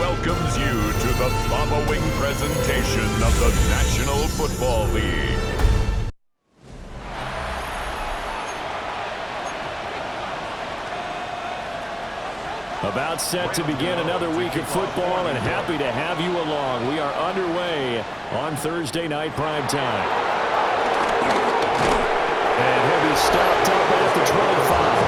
welcomes you to the following presentation of the National Football League. About set to begin another week of football, and happy to have you along. We are underway on Thursday night prime time. And he'll be stopped up at the 25.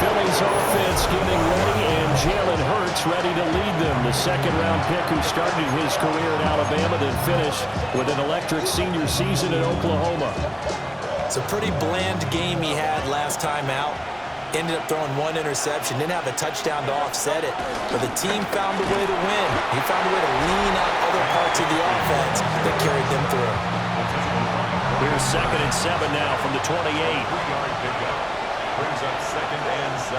Phillies offense getting ready, and Jalen Hurts ready to lead them. The second-round pick who started his career in Alabama, then finished with an electric senior season in Oklahoma. It's a pretty bland game he had last time out. Ended up throwing one interception, didn't have a touchdown to offset it, but the team found a way to win. He found a way to lean on other parts of the offense that carried them through. Here's 2nd and 7 now from the 28. Brings up 2nd and 7.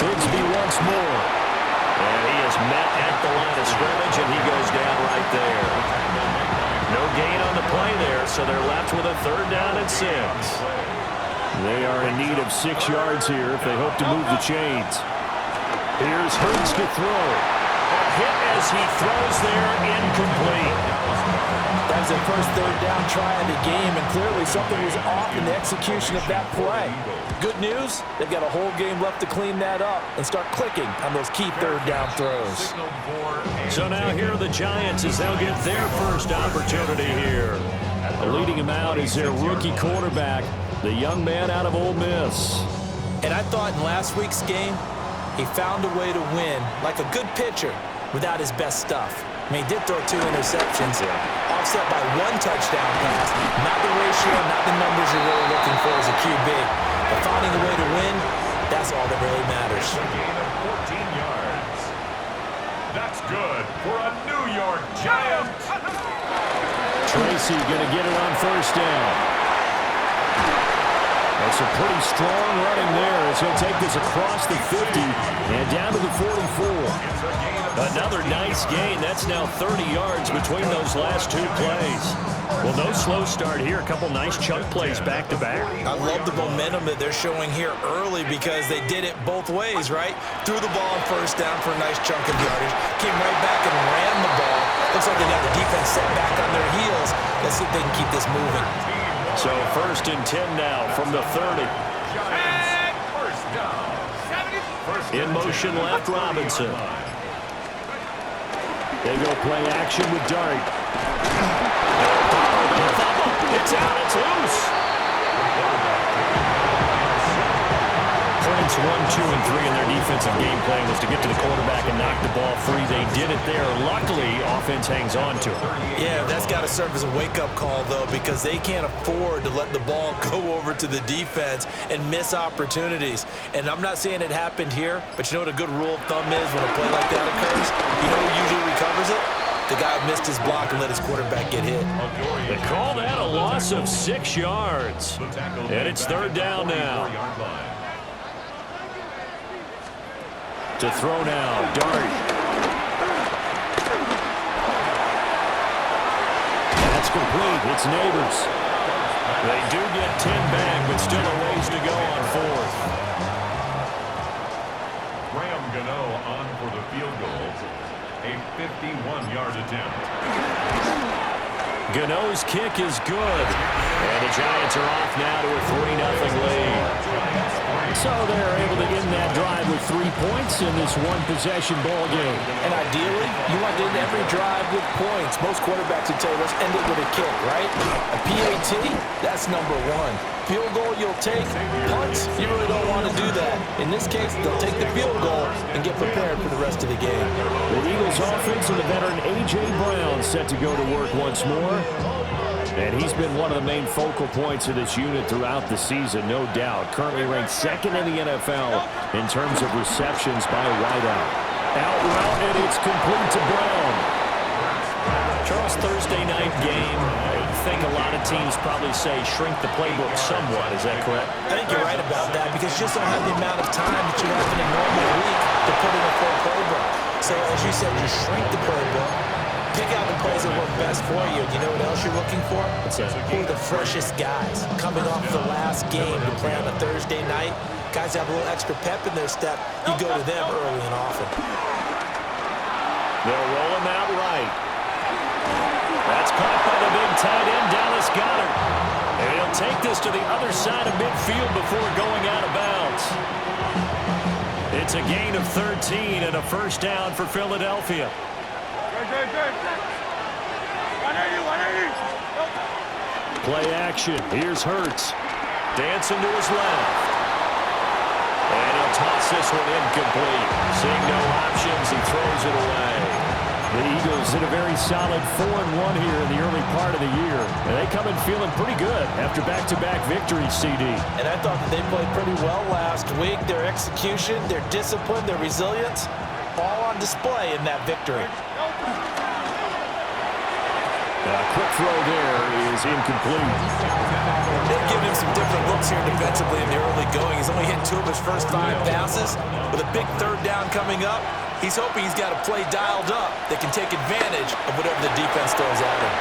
Bigsby once more. And he is met at the line of scrimmage, and he goes down right there. No gain on the play there, so they're left with a 3rd down and 6. They are in need of 6 yards here if they hope to move the chains. Here's Hurts to throw. A hit as he throws there, incomplete. That was their first 3rd down try of the game, and clearly something was off in the execution of that play. Good news, they've got a whole game left to clean that up and start clicking on those key 3rd down throws. So now here are the Giants as they'll get their first opportunity here. Leading him out is their rookie quarterback, the young man out of Ole Miss. And I thought in last week's game, he found a way to win like a good pitcher without his best stuff. I mean, he did throw 2 interceptions, offset by 1 touchdown pass. Not the ratio, not the numbers you're really looking for as a QB. But finding a way to win, that's all that really matters. A gain of 14 yards. That's good for a New York Giant. Tracy going to get it on 1st down. That's a pretty strong running there as he'll take this across the 50 and down to the 44. Another nice gain. That's now 30 yards between those last 2 plays. Well, no slow start here. A couple nice chunk plays back-to-back. I love the momentum that they're showing here early because they did it both ways, right? Threw the ball on 1st down for a nice chunk of yardage. Came right back and ran the ball. Looks like they got the defense set back on their heels. Let's see if they can keep this moving. So 1st and 10 now from the 30. In motion left, Robinson. They go play action with Dart. It's out, it's loose. Points 1, 2, and 3 in their defensive game plan was to get to the quarterback and knock the ball free. They did it there. Luckily, offense hangs on to it. Yeah, that's got to serve as a wake-up call, though, because they can't afford to let the ball go over to the defense and miss opportunities. And I'm not saying it happened here, but you know what a good rule of thumb is when a play like that occurs? You know who usually recovers it? The guy who missed his block and let his quarterback get hit. They call that a loss of 6 yards. And it's 3rd down now. To throw now, Dart. That's complete. It's Neighbors. They do get 10 back, but still a ways to go on 4th. Graham Gano on for the field goal. A 51-yard attempt. Gano's kick is good. And the Giants are off now to a 3-0 lead. So they're able to end that drive with 3 points in this one-possession ball game. And ideally, you want to end every drive with points. Most quarterbacks would tell you, let's end it with a kick, right? A PAT, that's number 1. Field goal you'll take. Punts, you really don't want to do that. In this case, they'll take the field goal and get prepared for the rest of the game. The Eagles offense and the veteran A.J. Brown set to go to work once more. And he's been one of the main focal points of this unit throughout the season, no doubt. Currently ranked 2nd in the NFL in terms of receptions by a wideout. Out route, and it's complete to Brown. Charles, Thursday night game. I think a lot of teams probably say shrink the playbook somewhat. Is that correct? I think you're right about that because you just don't have the amount of time that you have in a normal week to put in a full playbook. So as you said, you shrink the playbook. Pick out the plays that work best for you. You know what else you're looking for? Who are the freshest guys coming off the last game to play on a Thursday night? Guys have a little extra pep in their step. You go to them early and often. They'll roll him out right. That's caught by the big tight end, Dallas Goedert. And he'll take this to the other side of midfield before going out of bounds. It's a gain of 13 and a first down for Philadelphia. Play action. Here's Hurts. Dancing to his left. And he'll toss this one incomplete. Seeing no options, he throws it away. The Eagles hit a very solid 4-1 here in the early part of the year. And they come in feeling pretty good after back-to-back victories, CD. And I thought that they played pretty well last week. Their execution, their discipline, their resilience, all on display in that victory. A quick throw there is incomplete. They've given him some different looks here defensively in the early going. He's only hit 2 of his first 5 passes. With a big third down coming up, he's hoping he's got a play dialed up that can take advantage of whatever the defense throws at him.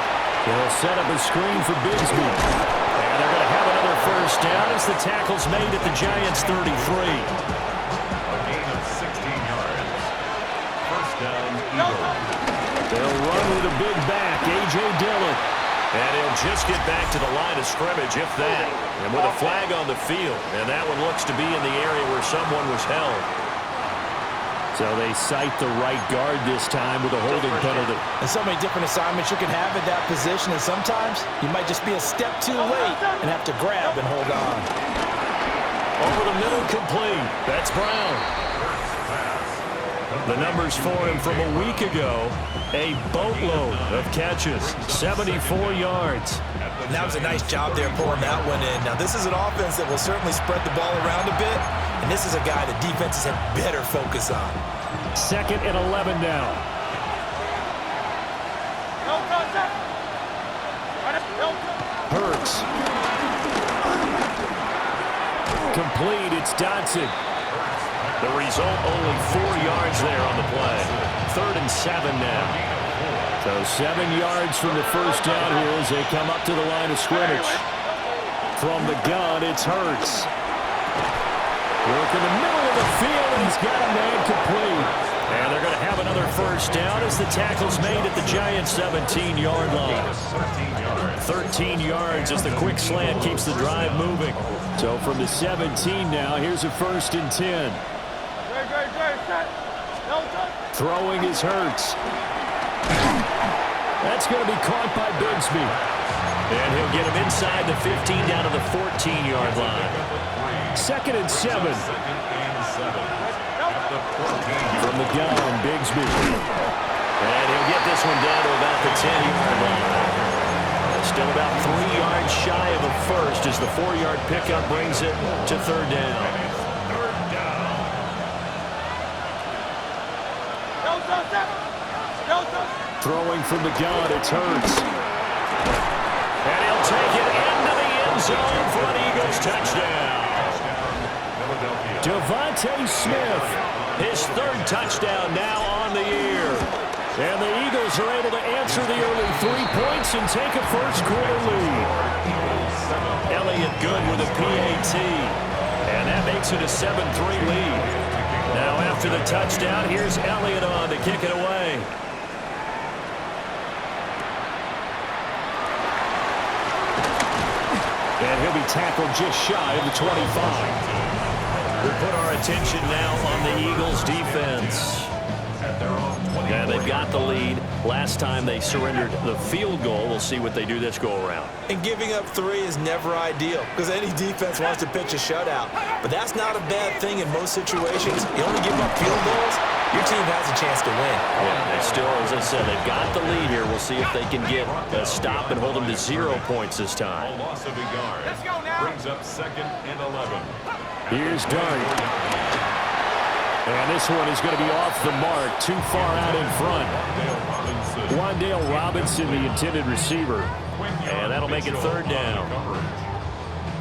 They'll set up a screen for Bigsby. And they're going to have another first down as the tackle's made at the Giants' 33. A gain of 16 yards. First down, Eagles. They'll run with a big back, A.J. Dillon. And he'll just get back to the line of scrimmage, if that. And with a flag on the field. And that one looks to be in the area where someone was held. So they cite the right guard this time with a holding penalty. And so many different assignments you can have at that position. And sometimes you might just be a step too late and have to grab and hold on. Over the middle, complete. That's Brown. The numbers for him from a week ago, a boatload of catches, 74 yards. And that was a nice job there pulling that one in. Now, this is an offense that will certainly spread the ball around a bit, and this is a guy that defenses have better focus on. 2nd and 11 now. Hurts. Complete, it's Dotson. The result, only 4 yards there on the play. 3rd and 7 now. So 7 yards from the first down here as they come up to the line of scrimmage. From the gun, it's Hurts. Work in the middle of the field, and he's got a man complete. And they're going to have another first down as the tackle's made at the Giants' 17-yard line. 13 yards as the quick slant keeps the drive moving. So from the 17 now, here's a 1st and 10. Throwing is Hurts. That's going to be caught by Bigsby. And he'll get him inside the 15 down to the 14-yard line. 2nd and 7. From the gun, Bigsby. And he'll get this one down to about the 10-yard line. Still about 3 yards shy of a first as the 4-yard pickup brings it to 3rd down. Throwing from the gun, it's Hurts. And he'll take it into the end zone for an Eagles touchdown. Devontae Smith, his 3rd touchdown now on the year. And the Eagles are able to answer the early 3 points and take a first-quarter lead. Elliott good with a PAT. And that makes it a 7-3 lead. Now after the touchdown, here's Elliott on to kick it away. And he'll be tackled just shy of the 25. We'll put our attention now on the Eagles' defense. And they've got the lead. Last time they surrendered the field goal. We'll see what they do this go-around. And giving up 3 is never ideal because any defense wants to pitch a shutout. But that's not a bad thing in most situations. You only give up field goals, your team has a chance to win. Yeah, they still, as I said, they've got the lead here. We'll see if they can get a stop and hold them to 0 points this time. A loss of a yard. Let's go now. Brings up 2nd and 11. Here's Dart. And this one is going to be off the mark, too far out in front. Wan'Dale Robinson, the intended receiver. And that'll make it 3rd down.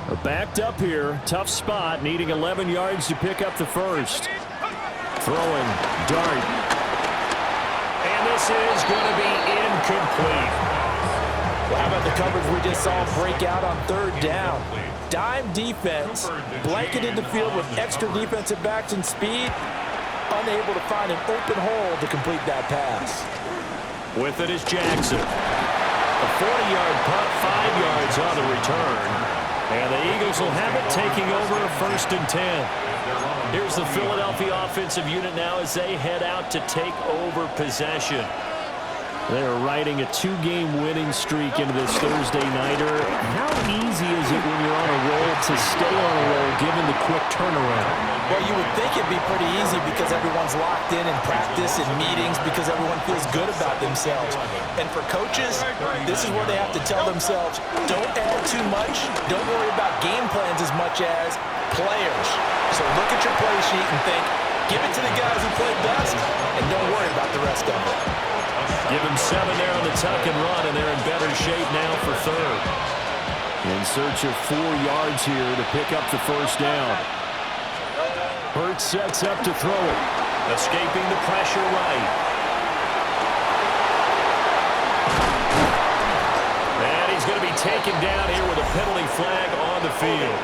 They're backed up here. Tough spot, needing 11 yards to pick up the first. Throwing, Dart. And this is going to be incomplete. Well, how about the coverage we just saw break out on third down? Dime defense, blanketed the field with extra defensive backs and speed, unable to find an open hole to complete that pass. With it is Jackson. A 40-yard punt, 5 yards on the return. And the Eagles will have it, taking over a 1st and 10. Here's the Philadelphia offensive unit now as they head out to take over possession. They're riding a 2-game winning streak into this Thursday nighter. How easy is it when you're on a roll to stay on a roll given the quick turnaround? Well, you would think it'd be pretty easy because everyone's locked in practice and meetings because everyone feels good about themselves. And for coaches, this is where they have to tell themselves, don't add too much, don't worry about game plans as much as players. So look at your play sheet and think, give it to the guys who play best, and don't worry about the rest of it. Give him 7 there on the tuck and run, and they're in better shape now for third. In search of 4 yards here to pick up the 1st down. Hurts sets up to throw it. Escaping the pressure right. And he's going to be taken down here with a penalty flag on the field.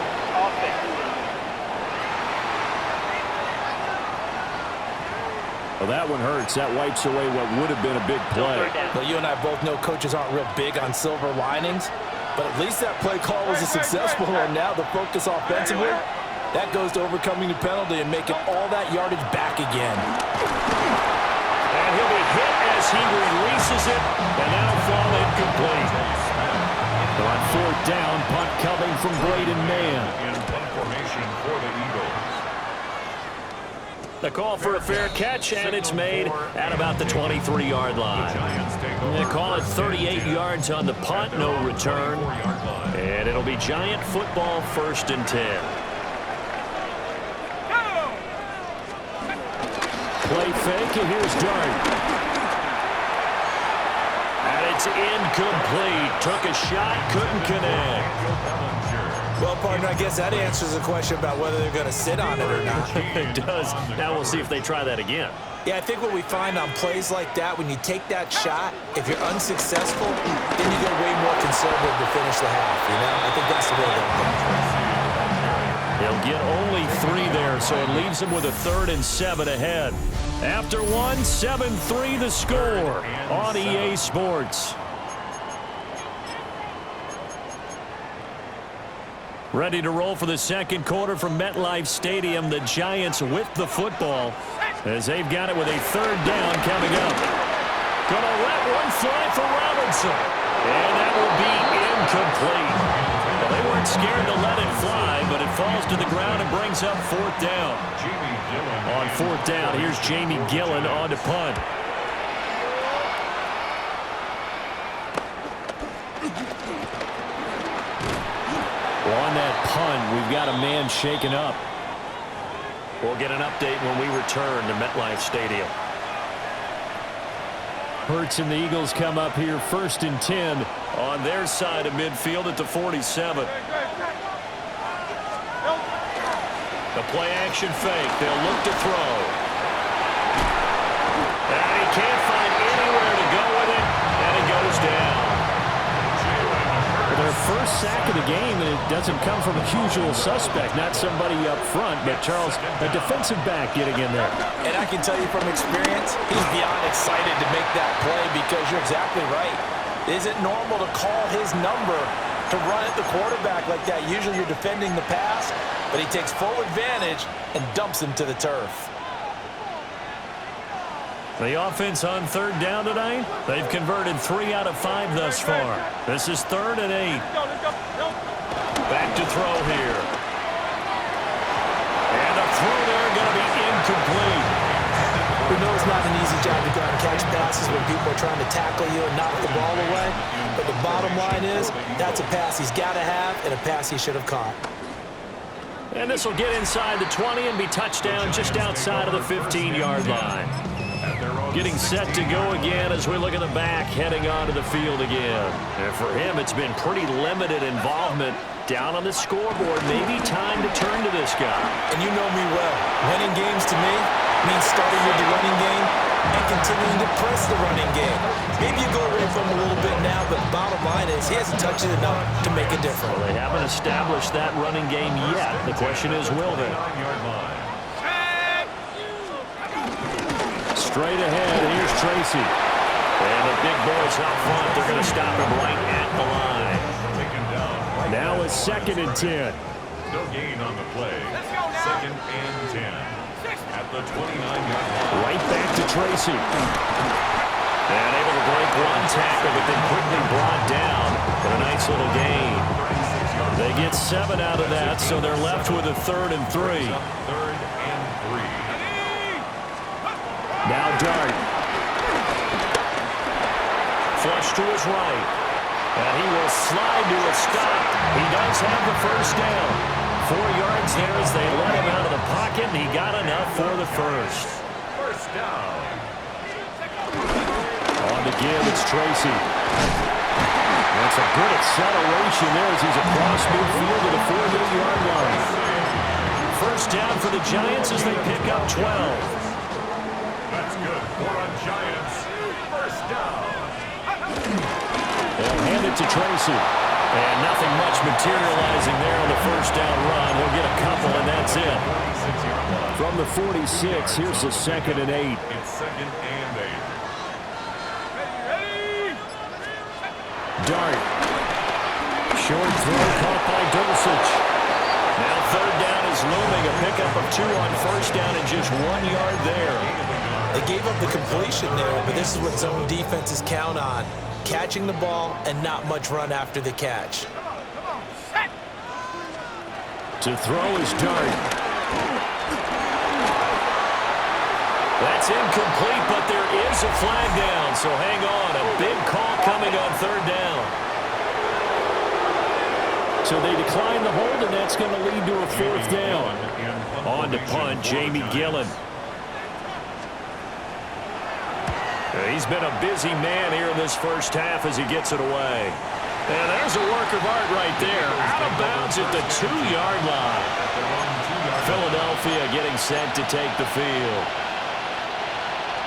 Well, that one hurts. That wipes away what would have been a big play. Well, you and I both know coaches aren't real big on silver linings, but at least that play call was a successful one. Now the focus offensively, that goes to overcoming the penalty and making all that yardage back again. And he'll be hit as he releases it, and that'll fall incomplete. On 4th down, punt coming from Braden Mann. In punt formation for the Eagles. The call for a fair catch, and it's made at about the 23-yard line. They call it 38 yards on the punt, no return. And it'll be Giant football 1st and 10. Play fake, and here's Dart. And it's incomplete. Took a shot, couldn't connect. Well, partner, I guess that answers the question about whether they're going to sit on it or not. It does. Now we'll see if they try that again. Yeah, I think what we find on plays like that, when you take that shot, if you're unsuccessful, then you get way more conservative to finish the half, you know? I think that's the way they'll go. They'll get only 3 there, so it leaves them with a 3rd and 7 ahead. After 1, 7-3 the score on EA Sports. Ready to roll for the 2nd quarter from MetLife Stadium. The Giants with the football as they've got it with a 3rd down coming up. Gonna let one fly for Robinson. And that will be incomplete. Well, they weren't scared to let it fly, but it falls to the ground and brings up 4th down. On 4th down, here's Jamie Gillen on to punt. On that punt, we've got a man shaken up. We'll get an update when we return to MetLife Stadium. Hurts and the Eagles come up here 1st and 10 on their side of midfield at the 47. The play action fake. They'll look to throw. And he can't find anywhere to go with it, and it goes down. Their first sack of the game, and it doesn't come from a usual suspect, not somebody up front, but Charles, a defensive back getting in there. And I can tell you from experience, he's beyond excited to make that play because you're exactly right. Is it normal to call his number to run at the quarterback like that? Usually you're defending the pass, but he takes full advantage and dumps him to the turf. The offense on 3rd down tonight, they've converted 3 out of 5 thus far. This is 3rd and 8. Back to throw here. And a throw there going to be incomplete. We know it's not an easy job to go out and catch passes when people are trying to tackle you and knock the ball away. But the bottom line is, that's a pass he's got to have and a pass he should have caught. And this will get inside the 20 and be touchdown just outside of the 15-yard line. Getting set to go again as we look at the back heading onto the field again. And for him, it's been pretty limited involvement down on the scoreboard. Maybe time to turn to this guy. And you know me well. Winning games to me means starting with the running game and continuing to press the running game. Maybe you go away from him a little bit now, but bottom line is he hasn't touched it enough to make a difference. Well, they haven't established that running game yet. The question is, will they? Straight ahead, here's Tracy. And the big boys up front, they're going to stop him right at the line. Now it's 2nd and 10. No gain on the play. 2nd and 10. At the 29-yard line. Right back to Tracy. And able to break one tackle, but then quickly brought down. But a nice little gain. They get 7 out of that, so they're left with a 3rd and 3. 3rd and 3. Now Dart. Flush to his right. And he will slide to a stop. He does have the first down. 4 yards there as they let him out of the pocket, and he got enough for the first. First down. On to give, it's Tracy. That's a good acceleration there as he's across midfield to the 48-yard line. First down for the Giants as they pick up 12. That's good for a Giants. First down. They'll hand it to Tracy. And nothing much materializing there on the first down run. He'll get a couple, and that's it. From the 46, here's the 2nd and 8. It's 2nd and 8. Dart. Short throw caught by Dulcich. Now 3rd down is looming. A pickup of 2 on first down and just 1 yard there. They gave up the completion there, but this is what zone defenses count on. Catching the ball and not much run after the catch. To throw is Dart. That's incomplete, but there is a flag down, so hang on. A big call coming on 3rd down. So they decline the hold, and that's going to lead to a 4th down. On to punt, Jamie Gillen. He's been a busy man here in this first half as he gets it away. And there's a work of art right there. Out of bounds at the 2-yard line. Philadelphia getting set to take the field.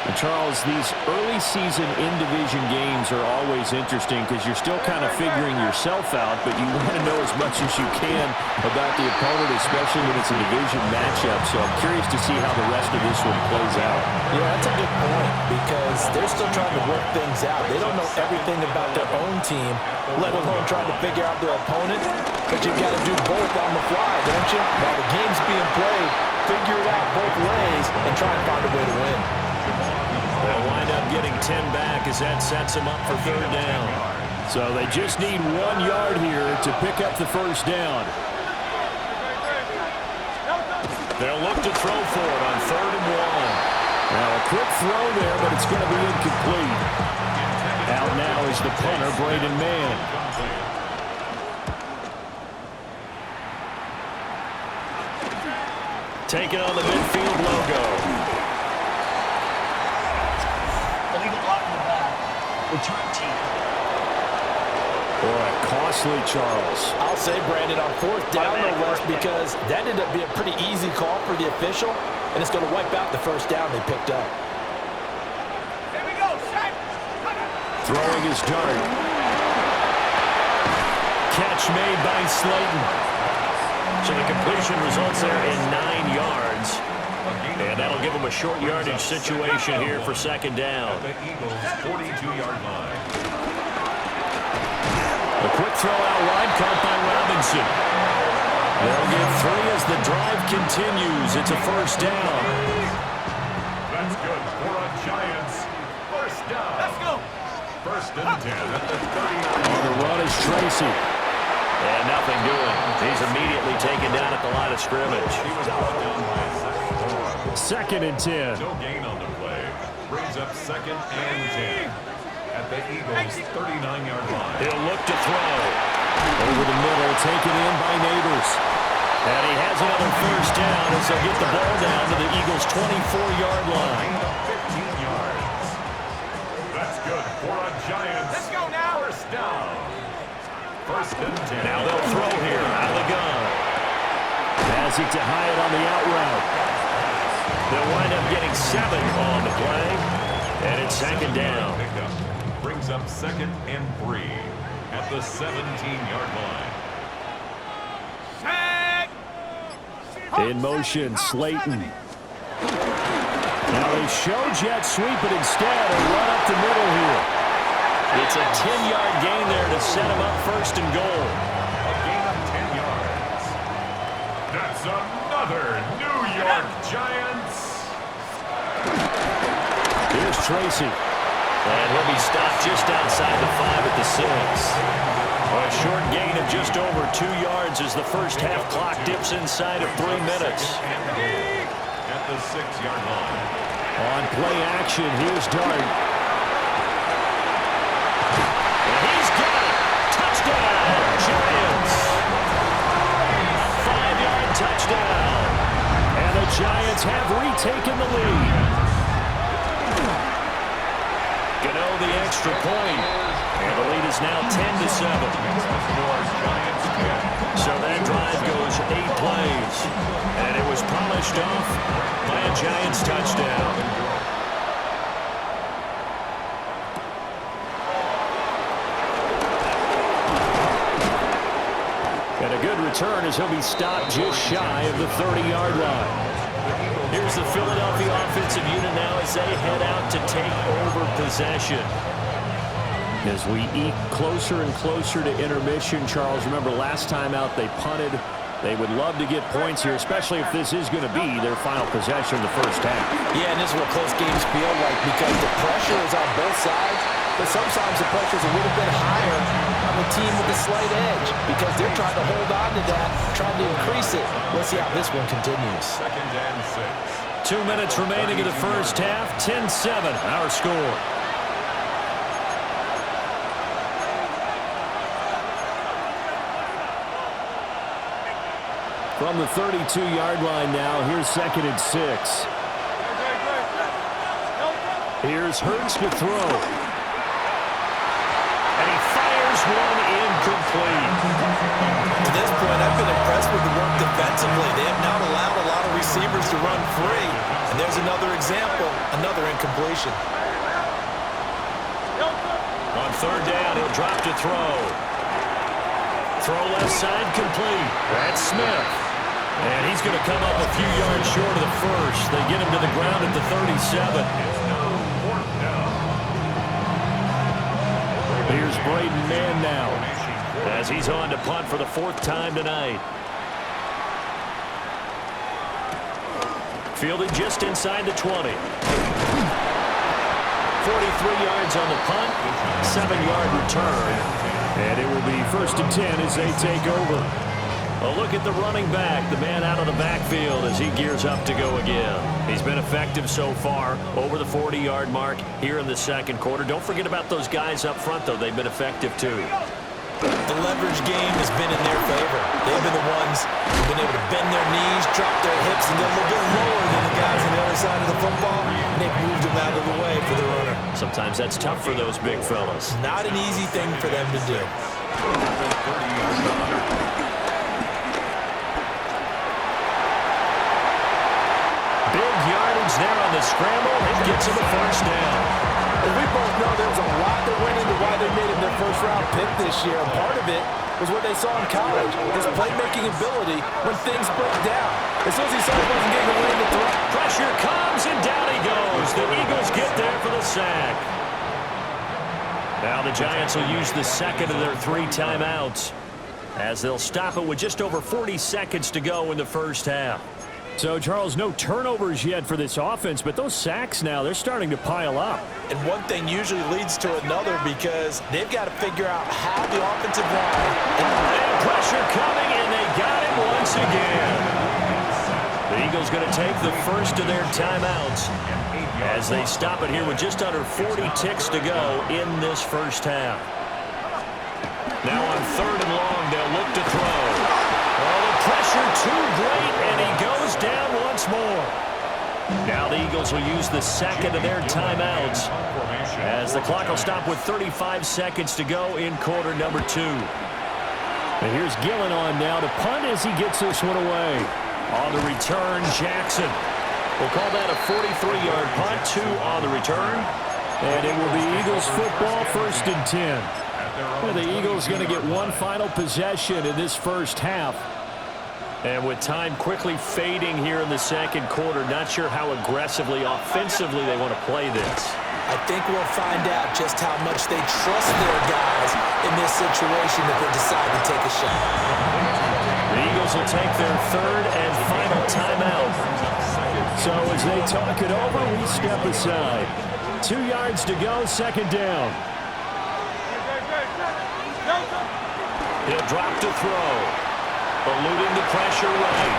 And Charles, these early season in-division games are always interesting because you're still kind of figuring yourself out, but you want to know as much as you can about the opponent, especially when it's a division matchup. So I'm curious to see how the rest of this one plays out. Yeah, that's a good point because they're still trying to work things out. They don't know everything about their own team, let alone trying to figure out their opponent. But you've got to do both on the fly, don't you? While the game's being played, figure it out both ways and try and find a way to win. They'll wind up getting 10 back as that sets them up for 3rd down. So they just need 1 yard here to pick up the first down. They'll look to throw for it on 3rd and 1. Now a quick throw there, but it's going to be incomplete. Out now is the punter, Braden Mann. Taking on the midfield logo. Return team. Boy, costly, Charles. I'll say, Brandon, on 4th down, no less, because that ended up being a pretty easy call for the official, and it's going to wipe out the first down they picked up. Here we go, set. Throwing his Dart. Catch made by Slayton. So the completion results there in 9 yards. And that'll give them a short yardage situation here for 2nd down. The Eagles' 42-yard line. A quick throw out wide caught by Robinson. They'll get 3 as the drive continues. It's a first down. That's good for a Giants. First down. Let's go. 1st and 10 at the 39. On the run is Tracy. And nothing doing. He's immediately taken down at the line of scrimmage. He was brought down by a second. 2nd and 10. No gain on the play. Brings up 2nd and 10 at the Eagles' 39-yard line. He'll look to throw. Over the middle, taken in by Neighbors. And he has another first down as they'll get the ball down to the Eagles' 24-yard line. 15 yards. That's good for a Giants. Let's go now. First down. 1st and 10. Now they'll throw here out of the gun. Has it to Hyatt on the out route. They'll wind up getting 7 on the play. And it's second down. Pickup brings up 2nd and 3 at the 17-yard line. In motion, Slayton. Now they show jet sweep, but instead a run up the middle here. It's a 10-yard gain there to set him up 1st and goal. A gain of 10 yards. That's another New York Giants. Here's Tracy. And he'll be stopped just outside the 5 at the 6. A short gain of just over 2 yards as the first half clock dips inside of 3 minutes. At the 6-yard line. On play action, here's Dart. And he's got it. Touchdown, Giants. 5-yard touchdown. And the Giants have retaken the lead. Gano the extra point. And the lead is now 10-7. So that drive goes 8 plays. And it was polished off by a Giants touchdown. And a good return as he'll be stopped just shy of the 30-yard line. Here's the Philadelphia offensive unit now as they head out to take over possession. As we eke closer and closer to intermission, Charles, remember last time out they punted. They would love to get points here, especially if this is going to be their final possession of the first half. Yeah, and this is what close games feel like because the pressure is on both sides, but sometimes the pressure is a little bit higher on the team with the slight edge because they're trying to hold on to that, trying to increase it. Let's see how this one continues. 2nd and 6. 2 minutes remaining in the first half. 10-7, our score. From the 32-yard line now, here's 2nd and 6. Here's Hurts to throw. And he fires one incomplete. To this point, I've been impressed with the work defensively. They have not allowed a lot of receivers to run free. And there's another example, another incompletion. On 3rd down, he'll drop to throw. Throw left side complete. That's Smith. And he's going to come up a few yards short of the first. They get him to the ground at the 37. Here's Braden Mann now as he's on to punt for the 4th time tonight. Fielded just inside the 20. 43 yards on the punt, 7-yard return. And it will be 1st and 10 as they take over. A look at the running back, the man out of the backfield as he gears up to go again. He's been effective so far, over the 40-yard mark here in the 2nd quarter. Don't forget about those guys up front, though. They've been effective, too. The leverage game has been in their favor. They've been the ones who've been able to bend their knees, drop their hips, and get a little bit lower than the guys on the other side of the football. And they've moved them out of the way for the runner. Sometimes that's tough for those big fellas. Not an easy thing for them to do. Big yardage there on the scramble. It gets him a 1st down. And we both know there was a lot that went into why they made him their first-round pick this year. And part of it was what they saw in college, his playmaking ability when things broke down. As soon as he saw he wasn't getting away in the throw. Pressure comes, and down he goes. The Eagles get there for the sack. Now the Giants will use the 2nd of their 3 timeouts as they'll stop it with just over 40 seconds to go in the first half. So, Charles, no turnovers yet for this offense, but those sacks now, they're starting to pile up. And one thing usually leads to another because they've got to figure out how the offensive line. And pressure coming, and they got it once again. The Eagles going to take the first of their timeouts as they stop it here with just under 40 ticks to go in this first half. Now on 3rd and long, they'll look to throw. Oh, the pressure too great, and he goes down once more. Now the Eagles will use the 2nd of their timeouts as the clock will stop with 35 seconds to go in quarter number 2. And here's Gillen on now to punt as he gets this one away. On the return, Jackson. We'll call that a 43-yard punt, 2 on the return. And it will be Eagles football, 1st and 10. Well, the Eagles going to get one final possession in this first half. And with time quickly fading here in the second quarter, not sure how aggressively, offensively they want to play this. I think we'll find out just how much they trust their guys in this situation if they decide to take a shot. The Eagles will take their 3rd and final timeout. So as they talk it over, we step aside. 2 yards to go, 2nd down. He'll drop to throw. Eluding the pressure right.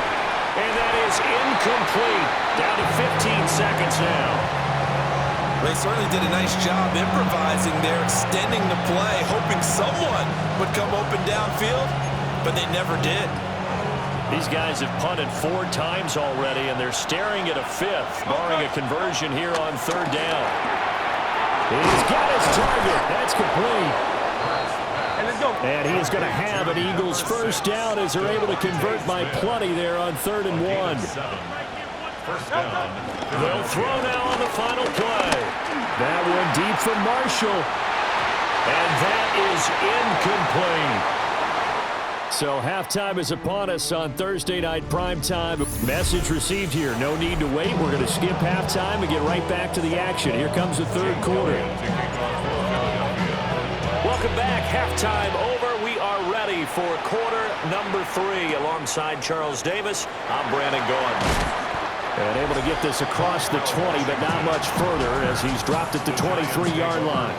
And that is incomplete. Down to 15 seconds now. They certainly did a nice job improvising there, extending the play, hoping someone would come open downfield, but they never did. These guys have punted 4 times already, and they're staring at a 5th, barring a conversion here on 3rd down. He's got his target. That's complete. And he is going to have an Eagles 1st down as they're able to convert by plenty there on 3rd and 1. They'll throw now on the final play. That one deep from Marshall. And that is incomplete. So halftime is upon us on Thursday night primetime. Message received here. No need to wait. We're going to skip halftime and get right back to the action. Here comes the 3rd quarter. Welcome back. Halftime over. We are ready for quarter number 3. Alongside Charles Davis, I'm Brandon Gaudin. And able to get this across the 20, but not much further as he's dropped at the 23-yard line.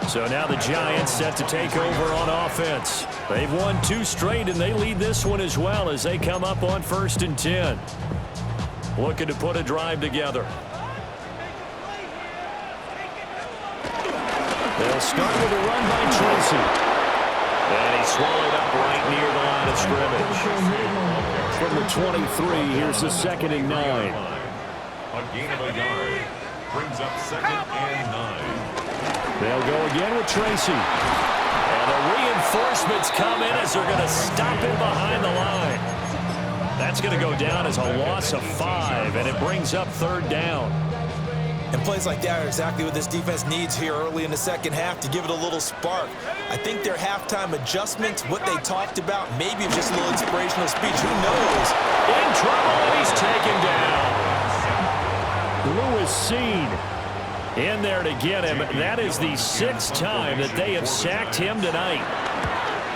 So now the Giants set to take over on offense. They've won 2 straight, and they lead this one as well as they come up on 1st and 10. Looking to put a drive together. They'll start with a run by Tracy. And he's swallowed up right near the line of scrimmage. From the 23, here's the 2nd and 9. A gain of a yard. Brings up 2nd and 9. They'll go again with Tracy. And the reinforcements come in as they're going to stop him behind the line. That's going to go down as a loss of 5, and it brings up 3rd down. And plays like that are exactly what this defense needs here early in the second half to give it a little spark. I think their halftime adjustments, what they talked about, maybe just a little inspirational speech. Who knows? In trouble, and he's taken down. Lewis Cine in there to get him. That is the 6th time that they have sacked him tonight.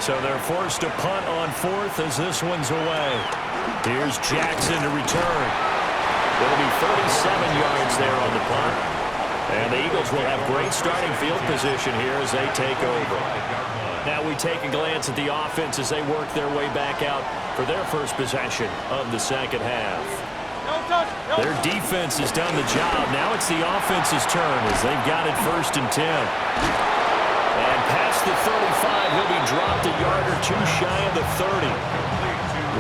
So they're forced to punt on 4th as this one's away. Here's Jackson to return. It'll be 37 yards there on the punt. And the Eagles will have great starting field position here as they take over. Now we take a glance at the offense as they work their way back out for their first possession of the second half. Their defense has done the job. Now it's the offense's turn as they've got it 1st and 10. And past the 35, he'll be dropped a yard or 2 shy of the 30.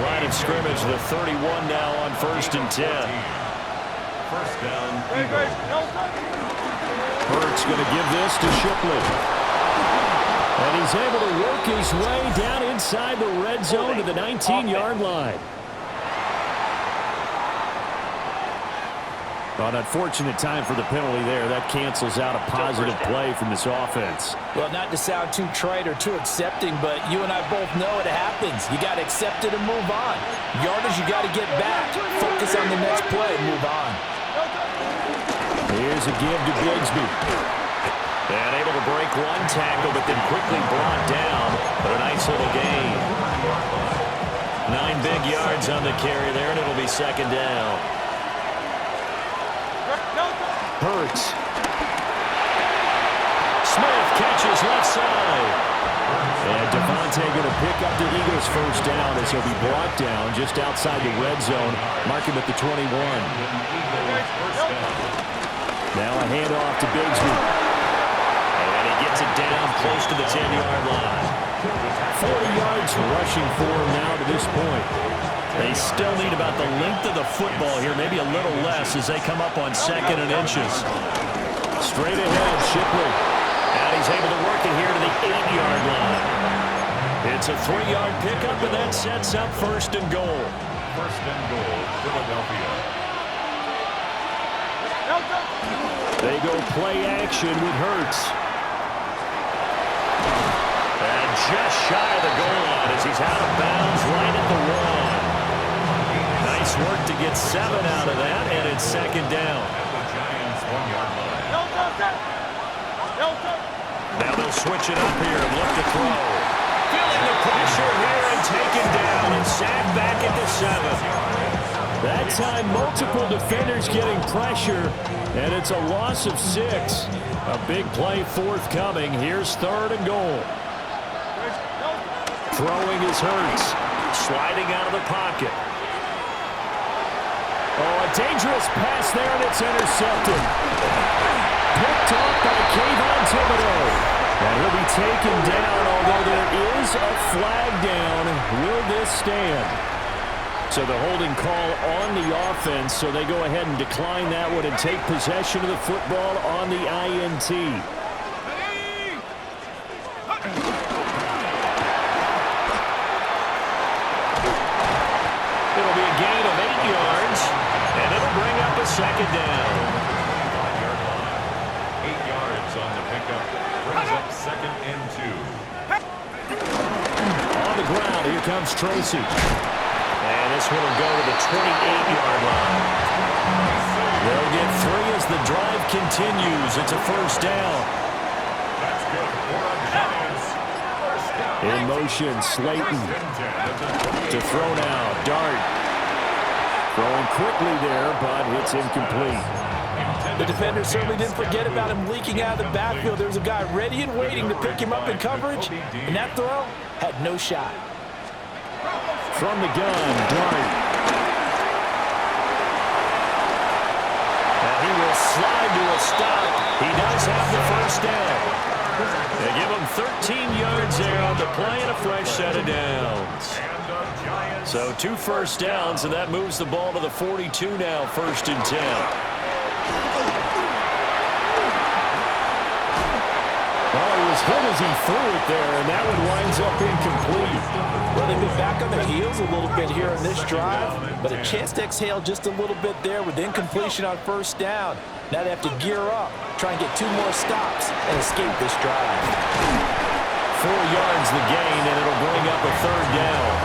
Line of scrimmage, the 31 now on 1st and 10. 1st down. Hurts going to give this to Shipley. And he's able to work his way down inside the red zone to the 19-yard line. An unfortunate time for the penalty there. That cancels out a positive play from this offense. Well, not to sound too trite or too accepting, but you and I both know it happens. You got to accept it and move on. Yardage, you got to get back. Focus on the next play and move on. Here's a give to Bigsby. And able to break one tackle, but then quickly brought down. But a nice little gain. 9 big yards on the carry there, and it'll be 2nd down. Hurts. Smith catches left side. And Devontae going to pick up the Eagles' 1st down as he'll be brought down just outside the red zone. Mark him at the 21. Now a handoff to Bigsby. And he gets it down close to the 10-yard line. 40 yards rushing for him now to this point. They still need about the length of the football here, maybe a little less as they come up on 2nd and inches. Straight ahead, Shipley. And he's able to work it here to the 8-yard line. It's a 3-yard pickup, and that sets up 1st and goal. 1st and goal, Philadelphia. They go play action with Hurts. And just shy of the goal line as he's out of bounds right at the 1. Nice work to get 7 out of that, and it's second down. Now they'll switch it up here and look to throw. Feeling the pressure here and taken down and sacked back at the 7. That time, multiple defenders getting pressure, and it's a loss of 6. A big play forthcoming. Here's 3rd and goal. Throwing is Hurts. Sliding out of the pocket. Oh, a dangerous pass there, and it's intercepted. Picked off by Kayvon Thibodeau. And he'll be taken down, although there is a flag down. Will this stand? So the holding call on the offense, so they go ahead and decline that one and take possession of the football on the INT. It'll be a gain of 8 yards, and it'll bring up a second down. 8 yards on the pickup. Brings up 2nd and 2. On the ground, here comes Tracy. And this one will go to the 28-yard line. They'll get 3 as the drive continues. It's a first down. That's good for a Giants. First down. In motion, Slayton to throw now. Dart throwing quickly there, but it's incomplete. The defender certainly didn't forget about him leaking out of the backfield. There was a guy ready and waiting to pick him up in coverage, and that throw had no shot. From the gun, Dart. And he will slide to a stop. He does have the first down. They give him 13 yards there on the play and a fresh set of downs. So 2 first downs, and that moves the ball to the 42 now, 1st and 10. As hit as he threw it there, and that one winds up incomplete. Well, they've been back on their heels a little bit here in this drive, but a chance to exhale just a little bit there with incompletion on first down. Now they have to gear up, try and get 2 more stops, and escape this drive. 4 yards the gain, and it'll bring up a 3rd down.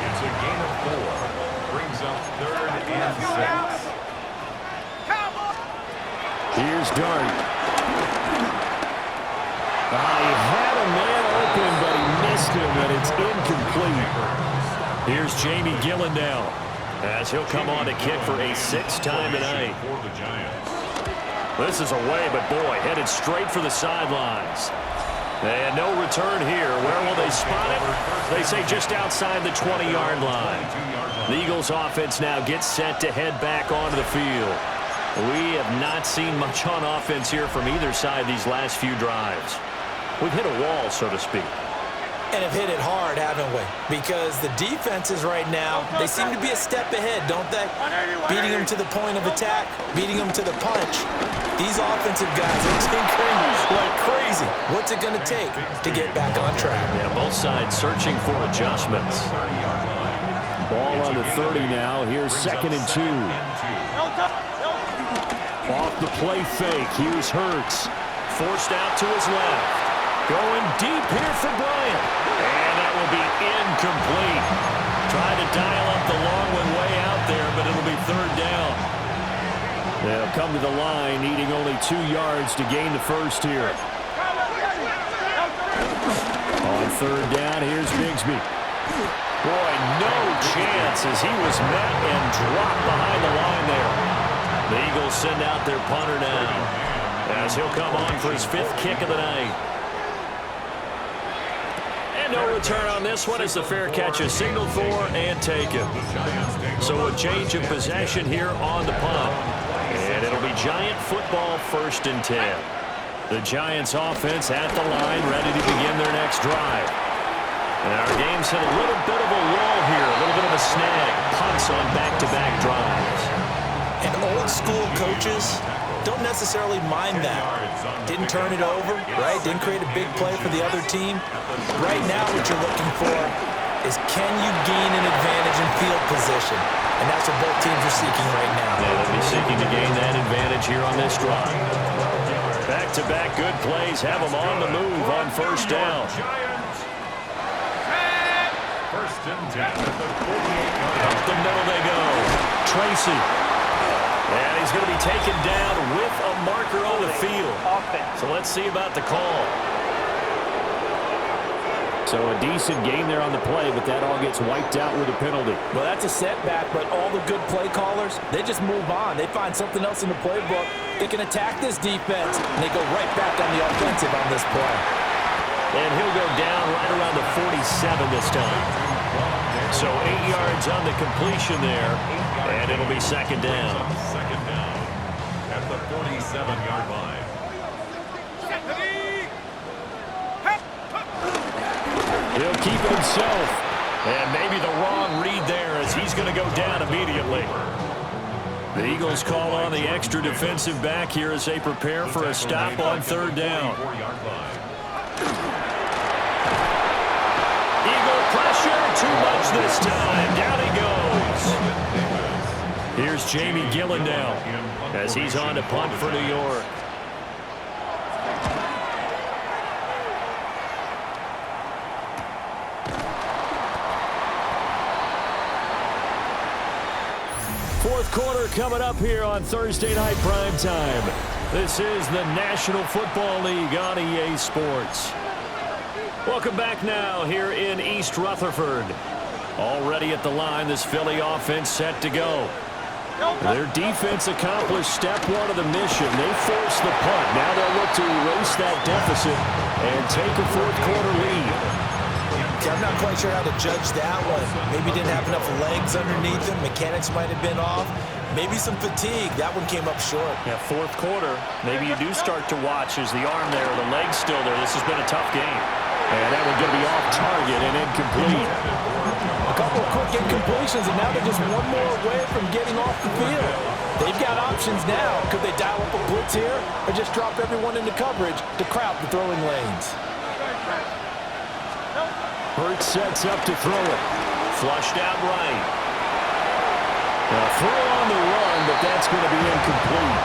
It's a gain of 4. Brings up 3rd and 6. Here's Dart. He had a man open, but he missed him, and it's incomplete. Here's Jamie Gillen now, as he'll come on to kick for a 6th time tonight. This is away, but boy, headed straight for the sidelines. And no return here. Where will they spot it? They say just outside the 20-yard line. The Eagles offense now gets set to head back onto the field. We have not seen much on offense here from either side these last few drives. We've hit a wall, so to speak. And have hit it hard, haven't we? Because the defenses right now, they seem to be a step ahead, don't they? Beating them to the point of attack, beating them to the punch. These offensive guys are tinkering like crazy. What's it going to take to get back on track? Yeah, both sides searching for adjustments. Ball on the 30 now. Here's 2nd and 2. Off the play fake. Here's Hurts. Forced out to his left. Going deep here for Bryant. And that will be incomplete. Trying to dial up the long one way out there, but it'll be 3rd down. They'll come to the line, needing only 2 yards to gain the first here. On 3rd down, here's Bigsby. Boy, no chance as he was met and dropped behind the line there. The Eagles send out their punter now, as he'll come on for his 5th kick of the night. And no return on this one as the fair catch is signaled for and taken. So a change of possession here on the punt. And it'll be Giant football, 1st and 10. The Giants offense at the line, ready to begin their next drive. And our game's hit a little bit of a wall here, a little bit of a snag. Punts on back-to-back drives. And old school coaches don't necessarily mind that. Didn't turn it over, right? Didn't create a big play for the other team. Right now what you're looking for is can you gain an advantage in field position? And that's what both teams are seeking right now. Yeah, they'll be seeking to gain that advantage here on this drive. Back-to-back good plays have them on the move on first down. First and 10 at the 48-yard. Up the middle they go. Tracy. And he's going to be taken down with a marker on the field. So let's see about the call. So a decent game there on the play, but that all gets wiped out with a penalty. Well, that's a setback, but all the good play callers, they just move on. They find something else in the playbook. They can attack this defense, and they go right back on the offensive on this play. And he'll go down right around the 47 this time. So 8 yards on the completion there, and it'll be second down. Second down at the 47-yard line. He'll keep it himself. And maybe the wrong read there as he's going to go down immediately. The Eagles call on the extra defensive back here as they prepare for a stop on third down. Eagle pressure, too much this time. Down he goes. Here's Jamie Gillen now as he's on to punt for New York. Fourth quarter coming up here on Thursday Night Primetime. This is the National Football League on EA Sports. Welcome back now here in East Rutherford. Already at the line, this Philly offense set to go. Their defense accomplished step one of the mission. They forced the punt. Now they'll look to erase that deficit and take a fourth quarter lead. I'm not quite sure how to judge that one. Maybe didn't have enough legs underneath him. Mechanics might have been off. Maybe some fatigue. That one came up short. Yeah, fourth quarter, maybe you do start to watch as the arm there, the leg's still there. This has been a tough game. And that one's going to be off target and incomplete. A couple of quick incompletions, and now they're just one more away from getting off the field. They've got options now. Could they dial up a blitz here or just drop everyone into coverage to crowd the throwing lanes? Hurts sets up to throw it. Flushed out right. Now throw on the run, but that's going to be incomplete.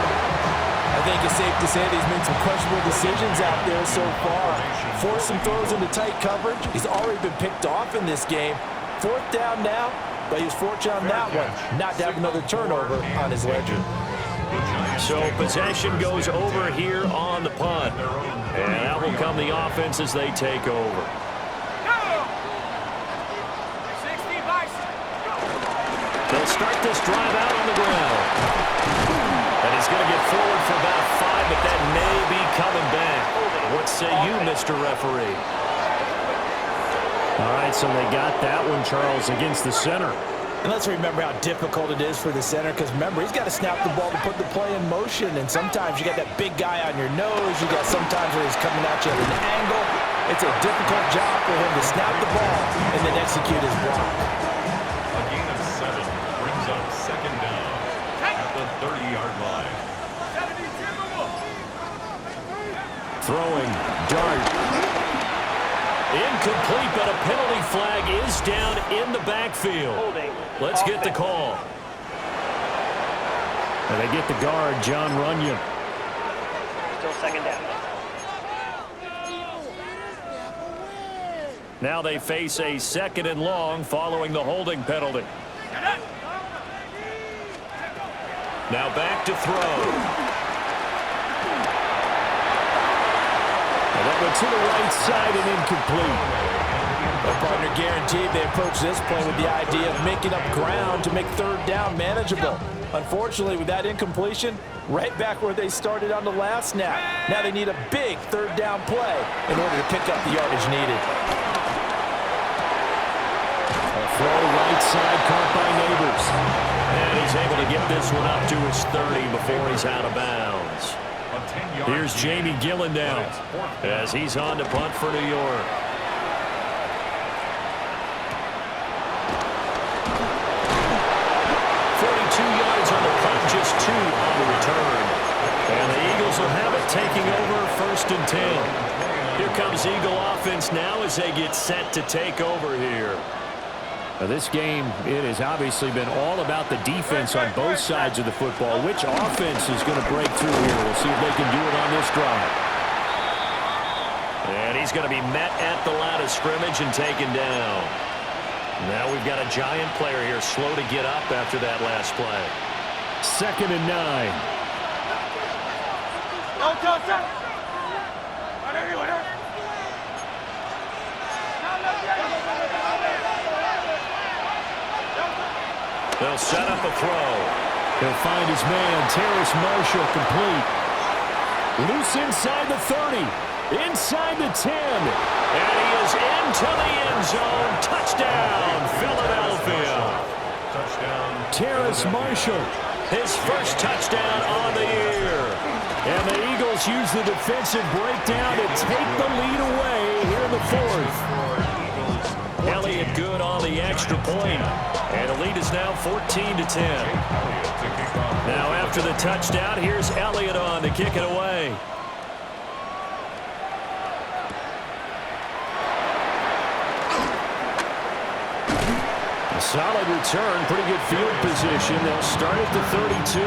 I think it's safe to say that he's made some questionable decisions out there so far. Forced some throws into tight coverage. He's already been picked off in this game. Fourth down now, but he was fortunate on that one not to have another turnover on his ledger. So possession goes over here on the punt. And out will come the offense as they take over. They'll start this drive out on the ground. And he's going to get forward for about 5, but that may be coming back. What say you, Mr. Referee? All right, so they got that one, Charles, against the center. And let's remember how difficult it is for the center, because remember, he's got to snap the ball to put the play in motion, and sometimes you got that big guy on your nose. You got sometimes where he's coming at you at an angle. It's a difficult job for him to snap the ball and then execute his block. Second down at the 30-yard line. Throwing, dart. Incomplete, but a penalty flag is down in the backfield. Let's get the call. And they get the guard, John Runyon. Still second down. Now they face a second and long following the holding penalty. Now back to throw. And that went to the right side and incomplete. The partner guaranteed they approach this play with the idea of making up ground to make third down manageable. Unfortunately, with that incompletion, right back where they started on the last snap. Now they need a big third down play in order to pick up the yardage needed. A throw right side caught by Neighbors. And he's able to get this one up to his 30 before he's out of bounds. Here's Jamie Gillen now as he's on to punt for New York. Just 2 on the return. And the Eagles will have it taking over first and 10. Here comes Eagle offense now as they get set to take over here. This game, it has obviously been all about the defense on both sides of the football. Which offense is going to break through here? We'll see if they can do it on this drive. And he's going to be met at the line of scrimmage and taken down. Now we've got a Giant player here slow to get up after that last play. 2nd and 9. They'll set up a throw. He'll find his man, Terrace Marshall, complete. Loose inside the 30, inside the 10. And he is into the end zone. Touchdown, Philadelphia. Touchdown. Terrace Marshall. His first touchdown on the year. And the Eagles use the defensive breakdown to take the lead away here in the 4th. Elliott good on the extra point. And the lead is now 14-10. Now after the touchdown, here's Elliott on to kick it away. A solid return, pretty good field position. They'll start at the 32.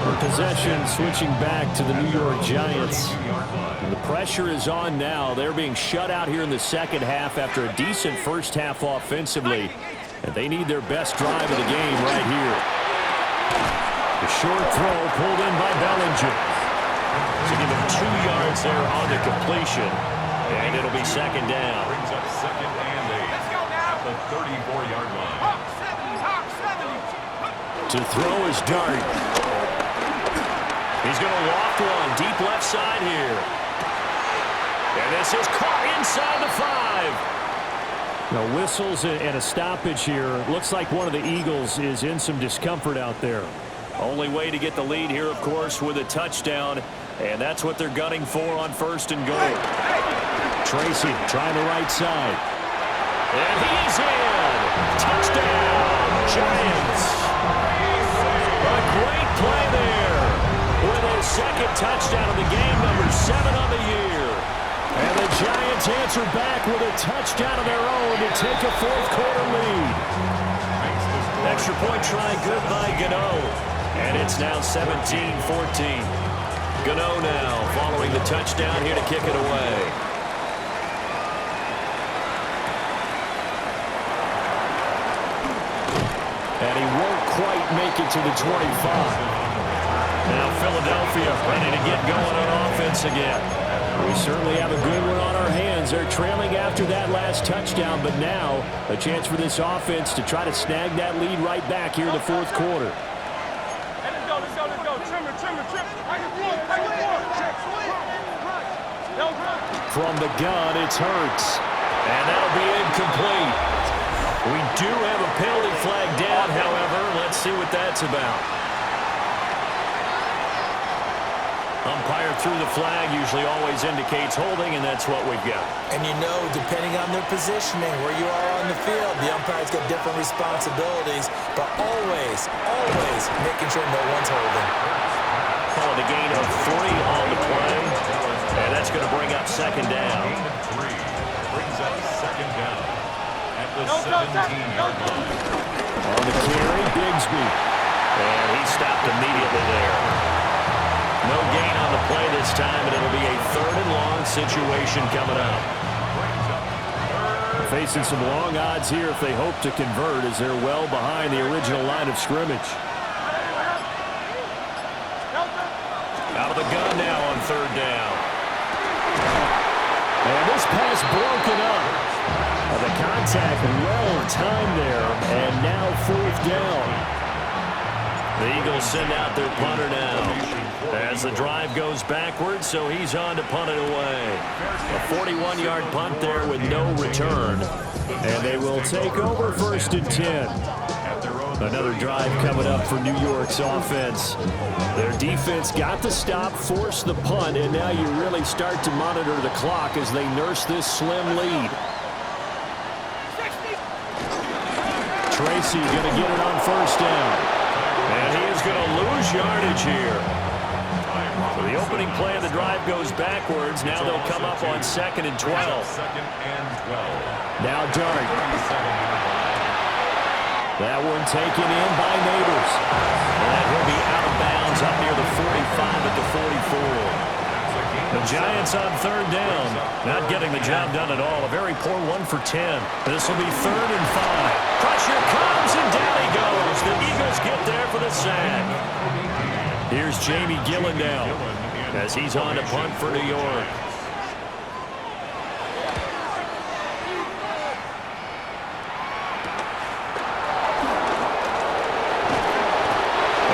The possession switching back to the New York Giants. And the pressure is on now. They're being shut out here in the second half after a decent first half offensively. And they need their best drive of the game right here. The short throw pulled in by Bellinger. So give him 2 yards there on the completion. And it'll be second down. Brings up 2nd and 8. Let's go now. At the 34-yard line. Hawk 70. To throw is Dart. He's going to loft one deep left side here. And this is caught inside the 5. No whistles and a stoppage here. Looks like one of the Eagles is in some discomfort out there. Only way to get the lead here, of course, with a touchdown. And that's what they're gunning for on 1st and goal. Tracy trying the right side. And he's in. Touchdown, Giants. A great play there. With a second touchdown of the game, number 7 on the year. And the Giants answer back with a touchdown of their own to take a 4th quarter lead. Extra point try good by Gano. And it's now 17-14. Gano now following the touchdown here to kick it away. And he won't quite make it to the 25. Now Philadelphia ready to get going on offense again. We certainly have a good one on our hands. They're trailing after that last touchdown, but now a chance for this offense to try to snag that lead right back here in the 4th quarter. Hey, let's go. Trimmer. From the gun, it's Hurts. And that'll be incomplete. We do have a penalty flag down, however. Let's see what that's about. Umpire through the flag usually always indicates holding, and that's what we've got. And you know, depending on their positioning, where you are on the field, the umpire's got different responsibilities, but always making sure no one's holding. Calling a gain of 3 on the play, and that's going to bring up second down. Gain of 3 brings up second down at the 17-yard line. On the carry, Bigsby. And he stopped immediately there. No gain on the play this time, and it'll be a 3rd and long situation coming up. Facing some long odds here if they hope to convert, as they're well behind the original line of scrimmage. Out of the gun now on 3rd down. And this pass broken up. The contact well timed there, and now 4th down. The Eagles send out their punter now. As the drive goes backwards, so he's on to punt it away. A 41-yard punt there with no return. And they will take over 1st and 10. Another drive coming up for New York's offense. Their defense got the stop, forced the punt, and now you really start to monitor the clock as they nurse this slim lead. Tracy going to get it on 1st down. And he is going to lose yardage here. So the opening play of the drive goes backwards. Now they'll come up on 2nd and 12. 2nd and 12. Now Dart. That one taken in by Neighbors. And he'll be out of bounds up near the 45 at the 44. The Giants on third down. Not getting the job done at all. A very poor 1 for 10. This will be 3rd and 5. Pressure comes, and down he goes. The Eagles get there for the sack. Here's Jamie Gillen now as he's on to punt for New York.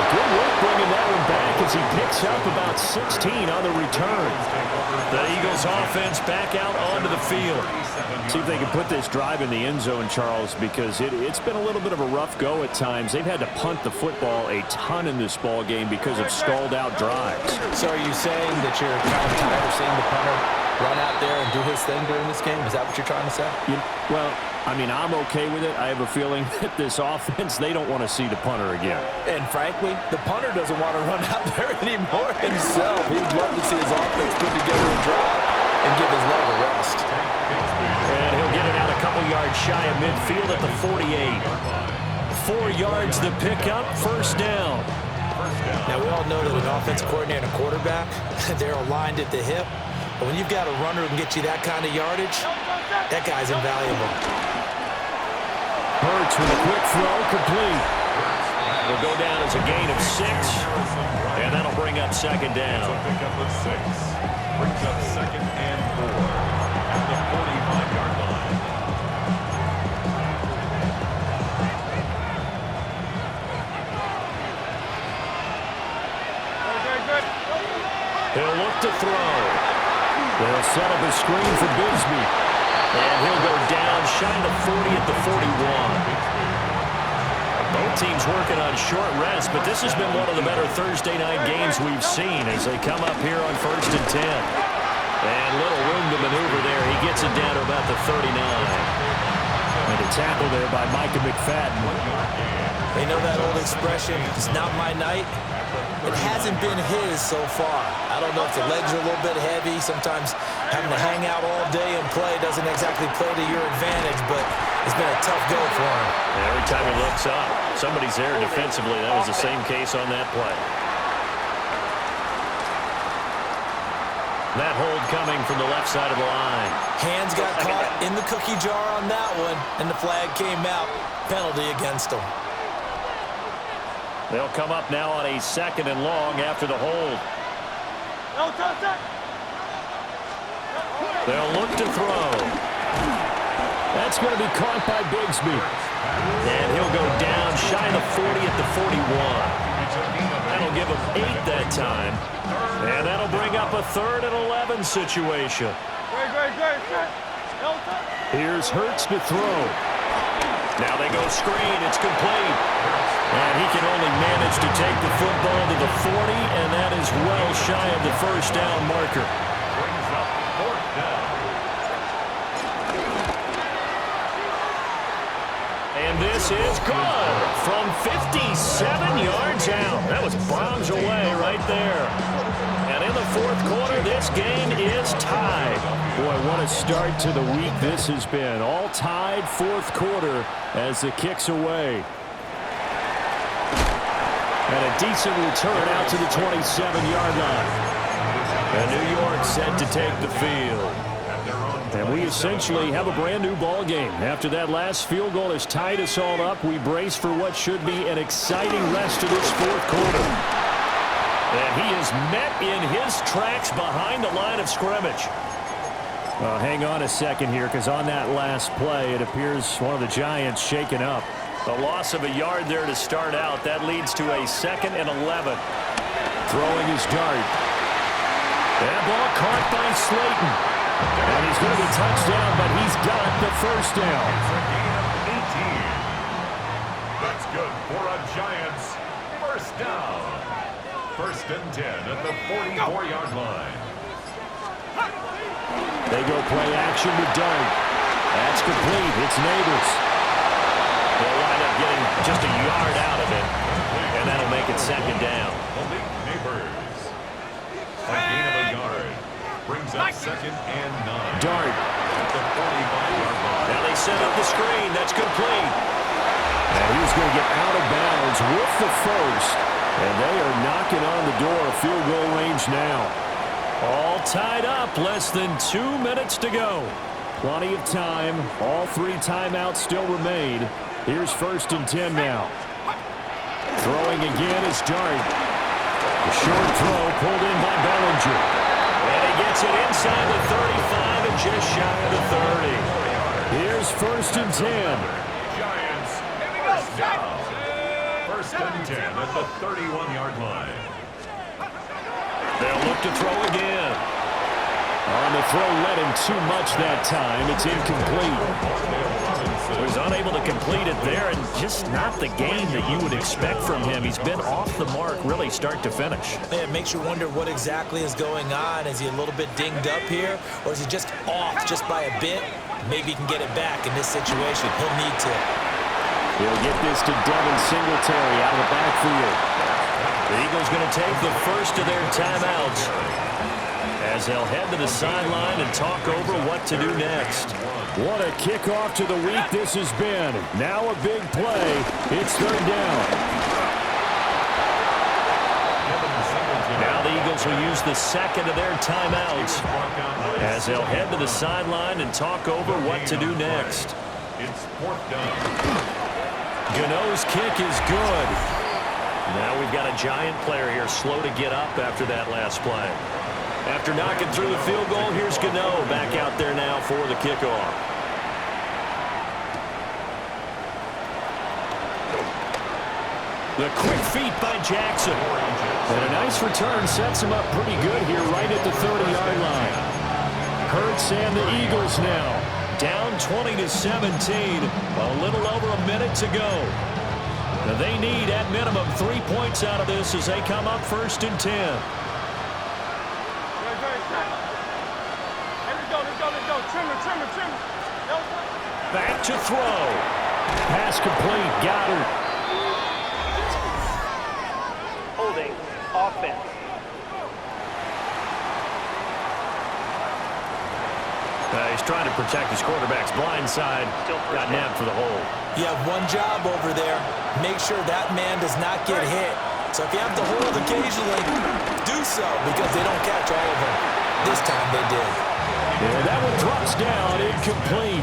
Good work bringing that one back as he picks up about 16 on the return. The Eagles offense back out onto the field. See if they can put this drive in the end zone, Charles, because it's been a little bit of a rough go at times. They've had to punt the football a ton in this ball game because of stalled-out drives. So are you saying that you're kind of tired of seeing the punter run out there and do his thing during this game? Is that what you're trying to say? Well, I mean, I'm okay with it. I have a feeling that this offense, they don't want to see the punter again. And frankly, the punter doesn't want to run out there anymore himself. He'd love to see his offense put together a drive and give his leg a rest. And he'll get it out a couple yards shy of midfield at the 48. 4 yards to pick up, first down. Now, we all know that an offensive coordinator and a quarterback, they're aligned at the hip. But when you've got a runner who can get you that kind of yardage, that guy's invaluable. Hurts with a quick throw, complete. Will go down as a gain of 6, and that'll bring up second down. Pick up the 6. Brings up 2nd and 4 at the 45-yard line. He'll look to throw. They'll set up a screen for Bigsby. And he'll go down shy of the 40 at the 41. Both teams working on short rest, but this has been one of the better Thursday night games we've seen as they come up here on 1st and 10. And little room to maneuver there. He gets it down to about the 39. And a tackle there by Micah McFadden. They know that old expression, it's not my night. It hasn't been his so far. I don't know if the legs are a little bit heavy. Sometimes having to hang out all day and play doesn't exactly play to your advantage, but it's been a tough go for him. Every time he looks up, somebody's there defensively. That was the same case on that play. That hold coming from the left side of the line. Hands got caught in the cookie jar on that one, and the flag came out. Penalty against him. They'll come up now on a 2nd and long after the hold. They'll look to throw. That's going to be caught by Bigsby. And he'll go down shy of the 40 at the 41. That'll give him 8 that time. And that'll bring up a 3rd and 11 situation. Here's Hurts to throw. Now they go screen. It's complete. And he can only manage to take the football to the 40, and that is well shy of the first down marker. Brings up 4th down. And this is good from 57 yards out. That was bombs away right there. And in the 4th quarter, this game is tied. Boy, what a start to the week this has been. All tied, 4th quarter as the kick's away. And a decent return out to the 27-yard line. And New York set to take the field. And we essentially have a brand-new ball game. After that last field goal has tied us all up, we brace for what should be an exciting rest of this 4th quarter. And he is met in his tracks behind the line of scrimmage. Hang on a second here, because on that last play, it appears one of the Giants shaken up. A loss of a yard there to start out. That leads to a 2nd and 11. Throwing his dart. That ball caught by Slayton. And he's going to be touchdown, but he's got the first down. That's good for a Giants first down. 1st and 10 at the 44-yard line. They go play action with Dart. That's complete. It's Neighbors. They'll wind up getting just a yard out of it, and that'll make it 2nd down. Malik Neighbors. A gain of a yard. Brings up 2nd and 9. Dart. At the 45-yard line. Now they set up the screen. That's complete. And he's going to get out of bounds with the first. And they are knocking on the door of field goal range now. All tied up. Less than 2 minutes to go. Plenty of time. All 3 timeouts still remain. Here's 1st and 10 now. Throwing again is Dart. The short throw pulled in by Bellinger. And he gets it inside the 35 and just shy of the 30. Here's 1st and 10. Giants. First down. 1st and 10 at the 31-yard line. They'll look to throw again. On the throw, led him too much that time. It's incomplete. So he's unable to complete it there, and just not the game that you would expect from him. He's been off the mark really start to finish. It makes you wonder what exactly is going on. Is he a little bit dinged up here, or is he just off just by a bit? Maybe he can get it back in this situation. He'll need to. He'll get this to Devin Singletary out of the backfield. The Eagles going to take the first of their timeouts as they'll head to the sideline and talk over what to do next. What a kickoff to the week this has been. Now a big play. It's 3rd down. Now the Eagles will use the second of their timeouts as they'll head to the sideline and talk over what to do next. It's 4th down. Gano's kick is good. Now we've got a Giant player here slow to get up after that last play. After knocking through the field goal, here's Gano back out there now for the kickoff. The quick feet by Jackson. And a nice return sets him up pretty good here right at the 30-yard line. Hurts and the Eagles now. Down 20-17. A little over a minute to go. Now they need, at minimum, 3 points out of this as they come up 1st and 10. Trimmer. Back to throw. Pass complete. Goddard. Holding. Offense. He's trying to protect his quarterback's blind side. Got nabbed for the hole. You have one job over there. Make sure that man does not get hit. So if you have to hold occasionally, do so because they don't catch all of them. This time they did. And that one drops down, incomplete.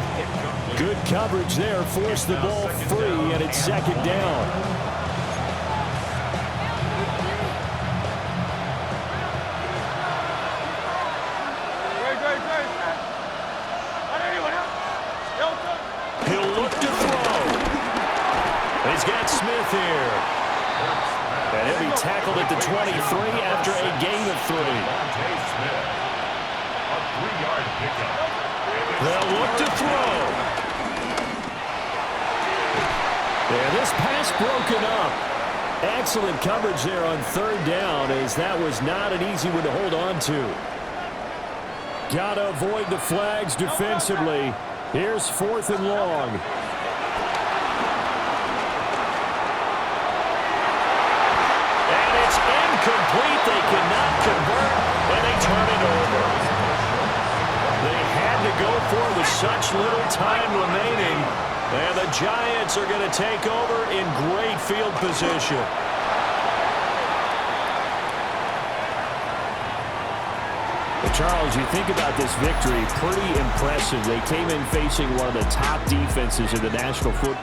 Good coverage there, forced the ball free, and it's 2nd down. He'll look to throw. He's got Smith here. And he'll be tackled at the 23 after a gain of 3. A 3-yard pickup. They'll look to throw. And this pass broken up. Excellent coverage there on 3rd down, as that was not an easy one to hold on to. Got to avoid the flags defensively. Here's 4th and long. And it's incomplete. They cannot convert, and they turn it over. They had to go for it with such little time remaining. And the Giants are going to take over in great field position. Well, Charles, you think about this victory, pretty impressive. They came in facing one of the top defenses in the National Football